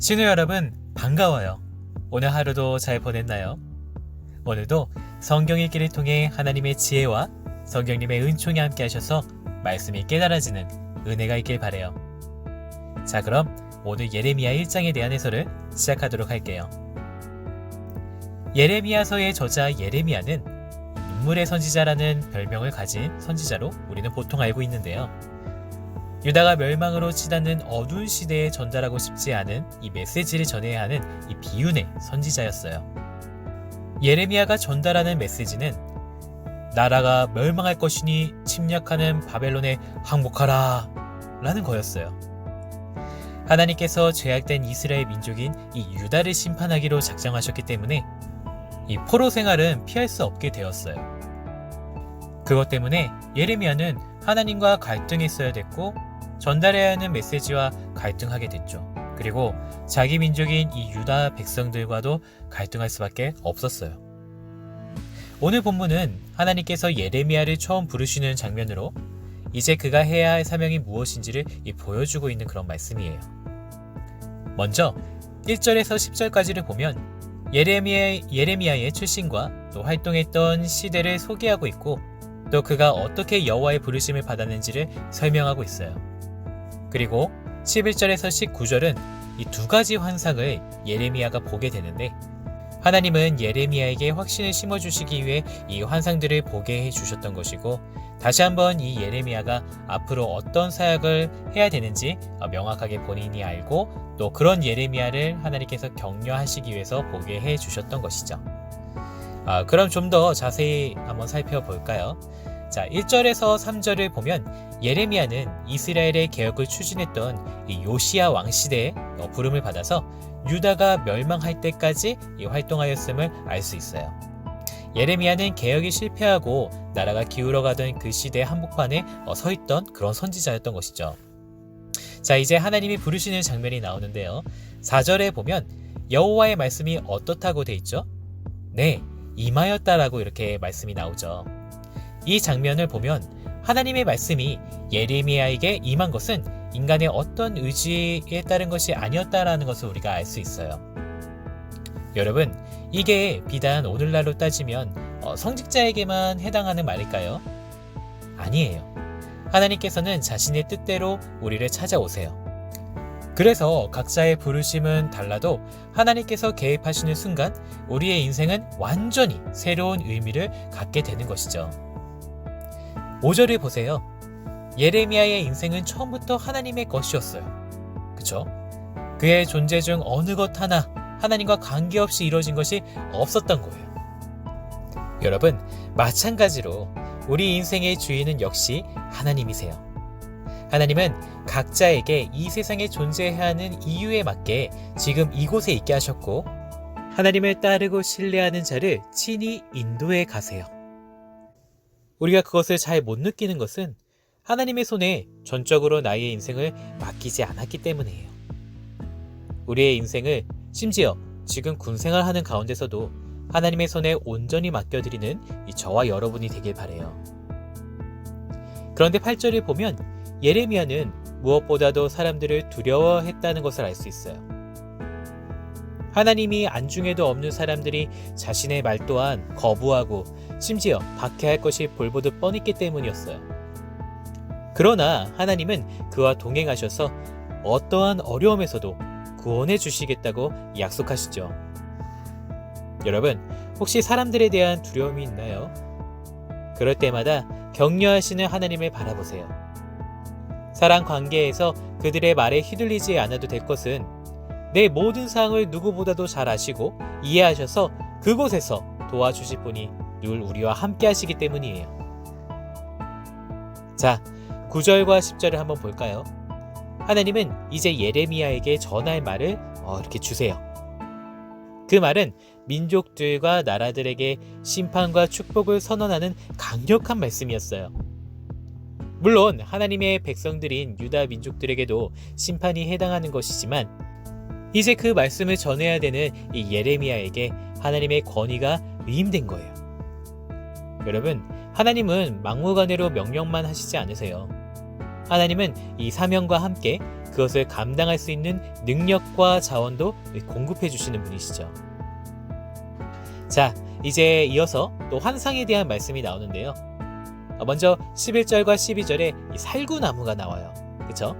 신우 여러분, 반가워요. 오늘 하루도 잘 보냈나요? 오늘도 성경 읽기를 통해 하나님의 지혜와 성경님의 은총이 함께 하셔서 말씀이 깨달아지는 은혜가 있길 바래요. 자, 그럼 오늘 예레미야 1장에 대한 해설을 시작하도록 할게요. 예레미야서의 저자 예레미야는 눈물의 선지자라는 별명을 가진 선지자로 우리는 보통 알고 있는데요. 유다가 멸망으로 치닫는 어두운 시대에 전달하고 싶지 않은 이 메시지를 전해야 하는 이 비운의 선지자였어요. 예레미야가 전달하는 메시지는 나라가 멸망할 것이니 침략하는 바벨론에 항복하라 라는 거였어요. 하나님께서 죄악된 이스라엘 민족인 이 유다를 심판하기로 작정하셨기 때문에 이 포로 생활은 피할 수 없게 되었어요. 그것 때문에 예레미야는 하나님과 갈등했어야 됐고 전달해야 하는 메시지와 갈등하게 됐죠. 그리고 자기 민족인 이 유다 백성들과도 갈등할 수밖에 없었어요. 오늘 본문은 하나님께서 예레미야를 처음 부르시는 장면으로 이제 그가 해야 할 사명이 무엇인지를 보여주고 있는 그런 말씀이에요. 먼저 1절에서 10절까지를 보면 예레미야의 출신과 또 활동했던 시대를 소개하고 있고 또 그가 어떻게 여호와의 부르심을 받았는지를 설명하고 있어요. 그리고 11절에서 19절은 이 두 가지 환상을 예레미야가 보게 되는데 하나님은 예레미야에게 확신을 심어주시기 위해 이 환상들을 보게 해주셨던 것이고 다시 한번 이 예레미야가 앞으로 어떤 사역을 해야 되는지 명확하게 본인이 알고 또 그런 예레미야를 하나님께서 격려하시기 위해서 보게 해주셨던 것이죠. 그럼 좀 더 자세히 한번 살펴볼까요? 자, 1절에서 3절을 보면 예레미야는 이스라엘의 개혁을 추진했던 이 요시야 왕 시대에 부름을 받아서 유다가 멸망할 때까지 활동하였음을 알 수 있어요. 예레미야는 개혁이 실패하고 나라가 기울어가던 그 시대의 한복판에 서 있던 그런 선지자였던 것이죠. 자, 이제 하나님이 부르시는 장면이 나오는데요. 4절에 보면 여호와의 말씀이 어떻다고 돼 있죠? 네, 임하였다라고 이렇게 말씀이 나오죠. 이 장면을 보면 하나님의 말씀이 예레미야에게 임한 것은 인간의 어떤 의지에 따른 것이 아니었다라는 것을 우리가 알 수 있어요. 여러분, 이게 비단 오늘날로 따지면 성직자에게만 해당하는 말일까요? 아니에요. 하나님께서는 자신의 뜻대로 우리를 찾아오세요. 그래서 각자의 부르심은 달라도 하나님께서 개입하시는 순간 우리의 인생은 완전히 새로운 의미를 갖게 되는 것이죠. 5절을 보세요. 예레미야의 인생은 처음부터 하나님의 것이었어요. 그쵸? 그의 존재 중 어느 것 하나 하나님과 관계없이 이루어진 것이 없었던 거예요. 여러분, 마찬가지로 우리 인생의 주인은 역시 하나님이세요. 하나님은 각자에게 이 세상에 존재해야 하는 이유에 맞게 지금 이곳에 있게 하셨고 하나님을 따르고 신뢰하는 자를 친히 인도해 가세요. 우리가 그것을 잘 못 느끼는 것은 하나님의 손에 전적으로 나의 인생을 맡기지 않았기 때문이에요. 우리의 인생을 심지어 지금 군생활 하는 가운데서도 하나님의 손에 온전히 맡겨드리는 이 저와 여러분이 되길 바라요. 그런데 8절을 보면 예레미야는 무엇보다도 사람들을 두려워했다는 것을 알 수 있어요. 하나님이 안중에도 없는 사람들이 자신의 말 또한 거부하고 심지어 박해할 것이 볼보듯 뻔했기 때문이었어요. 그러나 하나님은 그와 동행하셔서 어떠한 어려움에서도 구원해 주시겠다고 약속하시죠. 여러분, 혹시 사람들에 대한 두려움이 있나요? 그럴 때마다 격려하시는 하나님을 바라보세요. 사랑 관계에서 그들의 말에 휘둘리지 않아도 될 것은 내 모든 상황을 누구보다도 잘 아시고 이해하셔서 그곳에서 도와주실 분이 늘 우리와 함께 하시기 때문이에요. 자, 9절과 10절을 한번 볼까요? 하나님은 이제 예레미야에게 전할 말을 이렇게 주세요. 그 말은 민족들과 나라들에게 심판과 축복을 선언하는 강력한 말씀이었어요. 물론 하나님의 백성들인 유다 민족들에게도 심판이 해당하는 것이지만 이제 그 말씀을 전해야 되는 이 예레미야에게 하나님의 권위가 위임된 거예요. 여러분, 하나님은 막무가내로 명령만 하시지 않으세요. 하나님은 이 사명과 함께 그것을 감당할 수 있는 능력과 자원도 공급해 주시는 분이시죠. 자, 이제 이어서 또 환상에 대한 말씀이 나오는데요. 먼저 11절과 12절에 이 살구나무가 나와요. 그쵸?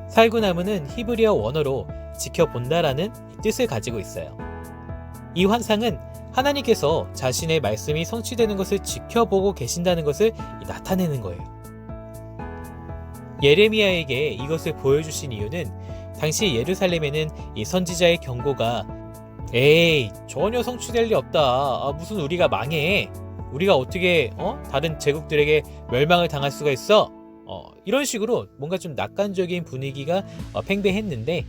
살구나무는 히브리어 원어로 지켜본다라는 뜻을 가지고 있어요. 이 환상은 하나님께서 자신의 말씀이 성취되는 것을 지켜보고 계신다는 것을 나타내는 거예요. 예레미야에게 이것을 보여주신 이유는 당시 예루살렘에는 이 선지자의 경고가 에이 전혀 성취될 리 없다. 무슨 우리가 망해. 우리가 어떻게 다른 제국들에게 멸망을 당할 수가 있어? 이런 식으로 뭔가 좀 낙관적인 분위기가 팽배했는데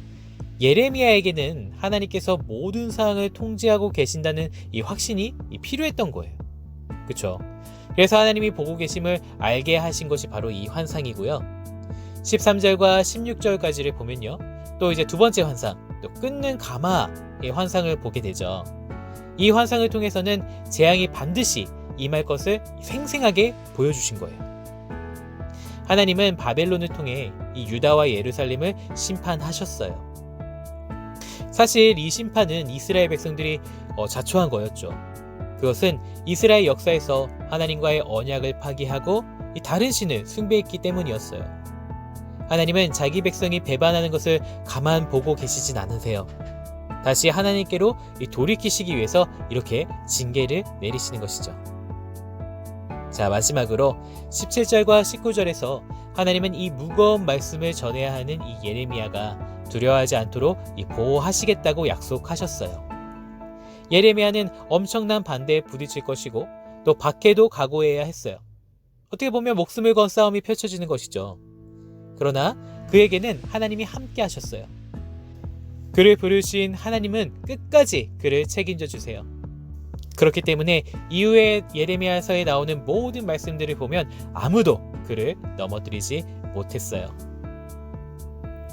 예레미야에게는 하나님께서 모든 사항을 통제하고 계신다는 이 확신이 필요했던 거예요. 그렇죠? 그래서 하나님이 보고 계심을 알게 하신 것이 바로 이 환상이고요. 13절과 16절까지를 보면요. 또 이제 두 번째 환상, 또 끊는 가마의 환상을 보게 되죠. 이 환상을 통해서는 재앙이 반드시 임할 것을 생생하게 보여주신 거예요. 하나님은 바벨론을 통해 이 유다와 예루살렘을 심판하셨어요. 사실 이 심판은 이스라엘 백성들이 자초한 거였죠. 그것은 이스라엘 역사에서 하나님과의 언약을 파기하고 이 다른 신을 숭배했기 때문이었어요. 하나님은 자기 백성이 배반하는 것을 가만 보고 계시진 않으세요. 다시 하나님께로 돌이키시기 위해서 이렇게 징계를 내리시는 것이죠. 자, 마지막으로 17절과 19절에서 하나님은 이 무거운 말씀을 전해야 하는 이 예레미야가 두려워하지 않도록 보호하시겠다고 약속하셨어요. 예레미야는 엄청난 반대에 부딪힐 것이고 또 박해도 각오해야 했어요. 어떻게 보면 목숨을 건 싸움이 펼쳐지는 것이죠. 그러나 그에게는 하나님이 함께 하셨어요. 그를 부르신 하나님은 끝까지 그를 책임져 주세요. 그렇기 때문에 이후에 예레미야서에 나오는 모든 말씀들을 보면 아무도 그를 넘어뜨리지 못했어요.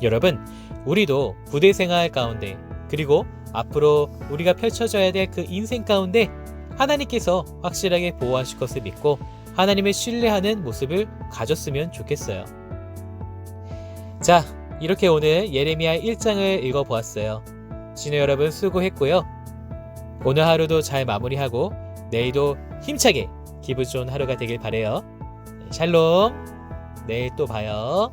여러분, 우리도 부대 생활 가운데 그리고 앞으로 우리가 펼쳐져야 될 그 인생 가운데 하나님께서 확실하게 보호하실 것을 믿고 하나님을 신뢰하는 모습을 가졌으면 좋겠어요. 자, 이렇게 오늘 예레미야 1장을 읽어보았어요. 신우 여러분 수고했고요. 오늘 하루도 잘 마무리하고 내일도 힘차게 기분 좋은 하루가 되길 바래요. 샬롬. 내일 또 봐요.